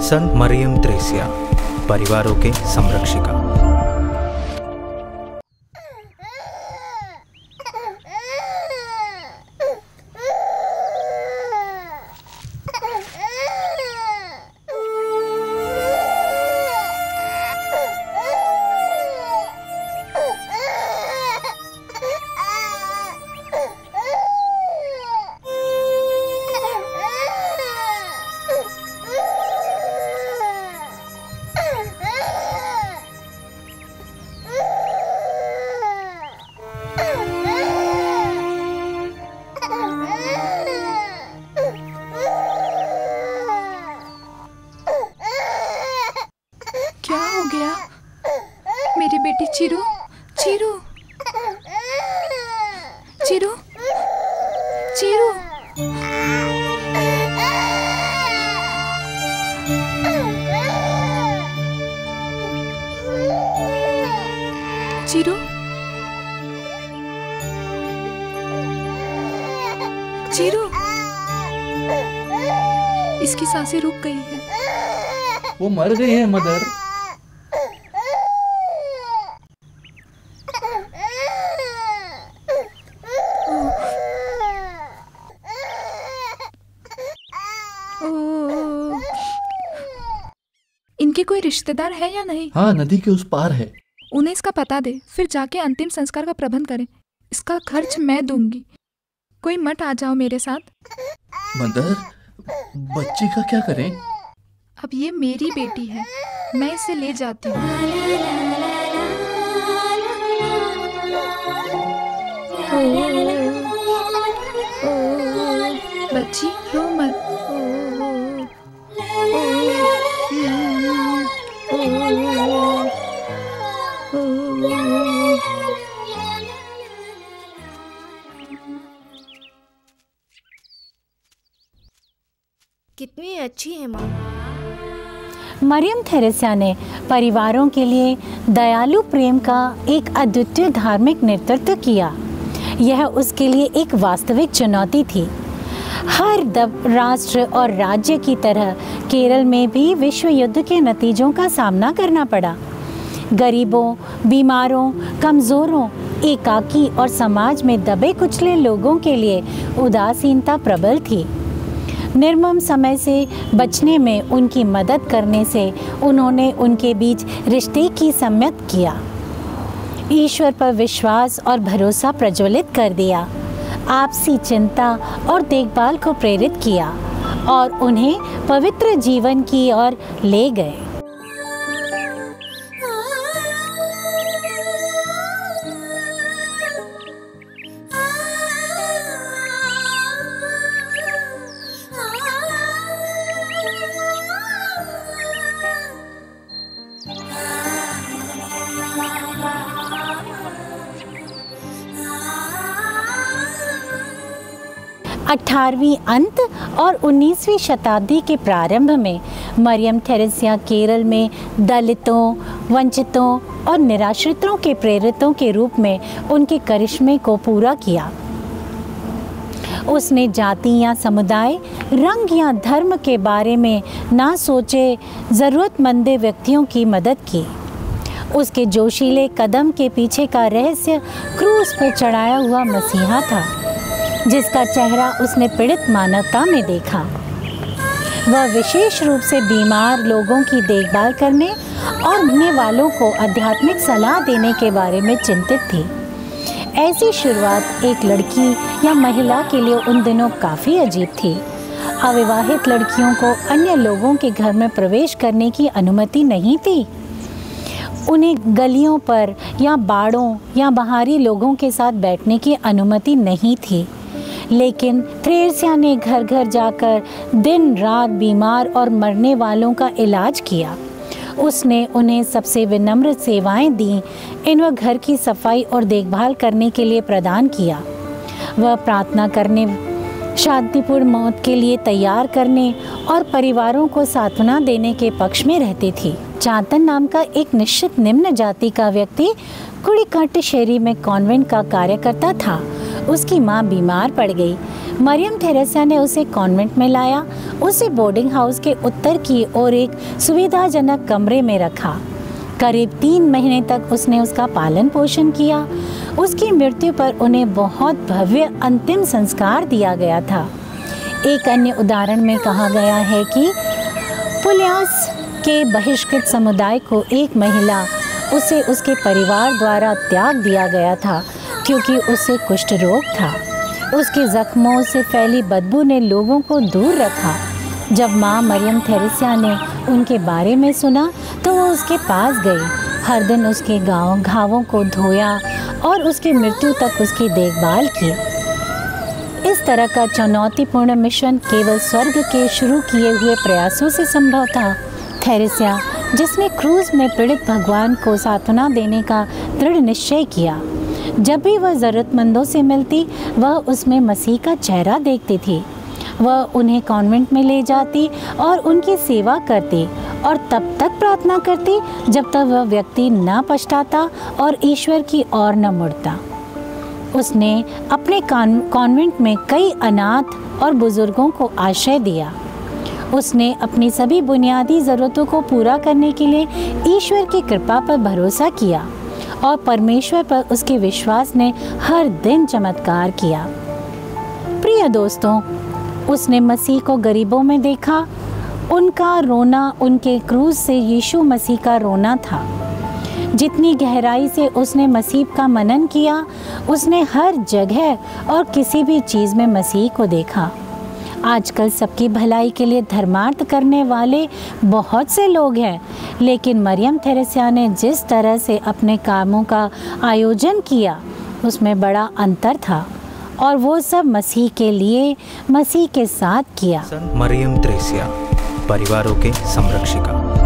संत मरियम त्रेसिया, परिवारों के संरक्षिका। मेरी बेटी चिरू, चिरू, चिरू, चिरू। चिरू, चिरू, इसकी सांसें रुक गई है। वो मर गई है मदर। इनके कोई रिश्तेदार है या नहीं? हाँ, नदी के उस पार है। उन्हें इसका पता दे, फिर जाके अंतिम संस्कार का प्रबंध करें। इसका खर्च मैं दूंगी। कोई मत आ जाओ मेरे साथ। मदर, बच्ची का क्या करें? अब ये मेरी बेटी है, मैं इसे ले जाती हूँ। बच्ची रो मत। कितनी अच्छी है माँ। मरियम थेरेसिया ने परिवारों के लिए दयालु प्रेम का एक अद्वितीय धार्मिक नेतृत्व किया। यह उसके लिए एक वास्तविक चुनौती थी। हर राष्ट्र और राज्य की तरह केरल में भी विश्व युद्ध के नतीजों का सामना करना पड़ा। गरीबों, बीमारों, कमज़ोरों, एकाकी और समाज में दबे कुचले लोगों के लिए उदासीनता प्रबल थी। निर्मम समय से बचने में उनकी मदद करने से उन्होंने उनके बीच रिश्ते की सम्यत किया, ईश्वर पर विश्वास और भरोसा प्रज्वलित कर दिया, आपसी चिंता और देखभाल को प्रेरित किया और उन्हें पवित्र जीवन की ओर ले गए। अठारहवीं अंत और 19वीं शताब्दी के प्रारंभ में मरियम थेरेसिया केरल में दलितों, वंचितों और निराश्रितों के प्रेरितों के रूप में उनके करिश्मे को पूरा किया। उसने जाति या समुदाय, रंग या धर्म के बारे में ना सोचे ज़रूरतमंद व्यक्तियों की मदद की। उसके जोशीले कदम के पीछे का रहस्य क्रूस पर चढ़ाया हुआ मसीहा था, जिसका चेहरा उसने पीड़ित मानवता में देखा। वह विशेष रूप से बीमार लोगों की देखभाल करने और मरने वालों को आध्यात्मिक सलाह देने के बारे में चिंतित थी। ऐसी शुरुआत एक लड़की या महिला के लिए उन दिनों काफ़ी अजीब थी। अविवाहित लड़कियों को अन्य लोगों के घर में प्रवेश करने की अनुमति नहीं थी। उन्हें गलियों पर या बाड़ों या बाहरी लोगों के साथ बैठने की अनुमति नहीं थी। लेकिन थेरेसिया ने घर घर जाकर दिन रात बीमार और मरने वालों का इलाज किया। उसने उन्हें सबसे विनम्र सेवाएं दी। वह घर की सफाई और देखभाल करने के लिए प्रदान किया। वह प्रार्थना करने, शांतिपूर्ण मौत के लिए तैयार करने और परिवारों को सांत्वना देने के पक्ष में रहती थी। चातन नाम का एक निश्चित निम्न जाति का व्यक्ति कुड़िकाट्टी शहरी में कॉन्वेंट का कार्य करता था। उसकी माँ बीमार पड़ गई। मरियम थेरेसा ने उसे कॉन्वेंट में लाया, उसे बोर्डिंग हाउस के उत्तर की ओर एक सुविधाजनक कमरे में रखा। करीब 3 महीने तक उसने उसका पालन पोषण किया। उसकी मृत्यु पर उन्हें बहुत भव्य अंतिम संस्कार दिया गया था। एक अन्य उदाहरण में कहा गया है कि पुलियास के बहिष्कृत समुदाय को एक महिला उसे उसके परिवार द्वारा त्याग दिया गया था क्योंकि उसे कुष्ठ रोग था। उसके जख्मों से फैली बदबू ने लोगों को दूर रखा। जब माँ मरियम थेरेसा ने उनके बारे में सुना तो वो उसके पास गई, हर दिन उसके घावों को धोया और उसकी मृत्यु तक उसकी देखभाल की। इस तरह का चुनौतीपूर्ण मिशन केवल स्वर्ग के शुरू किए हुए प्रयासों से संभव था। थेरेसा, जिसने क्रूज में पीड़ित भगवान को सांत्वना देने का दृढ़ निश्चय किया, जब भी वह ज़रूरतमंदों से मिलती वह उसमें मसीह का चेहरा देखती थी। वह उन्हें कॉन्वेंट में ले जाती और उनकी सेवा करती और तब तक प्रार्थना करती जब तक वह व्यक्ति न पछताता और ईश्वर की ओर न मुड़ता। उसने अपने कॉन्वेंट में कई अनाथ और बुजुर्गों को आश्रय दिया। उसने अपनी सभी बुनियादी ज़रूरतों को पूरा करने के लिए ईश्वर की कृपा पर भरोसा किया और परमेश्वर पर उसके विश्वास ने हर दिन चमत्कार किया। प्रिय दोस्तों, उसने मसीह को गरीबों में देखा। उनका रोना उनके क्रूज से यीशु मसीह का रोना था। जितनी गहराई से उसने मसीह का मनन किया, उसने हर जगह और किसी भी चीज़ में मसीह को देखा। आजकल सबकी भलाई के लिए धर्मार्थ करने वाले बहुत से लोग हैं, लेकिन मरियम थेरेसा ने जिस तरह से अपने कामों का आयोजन किया उसमें बड़ा अंतर था और वो सब मसीह के लिए, मसीह के साथ किया। मरियम थेरेसा, परिवारों के संरक्षिका।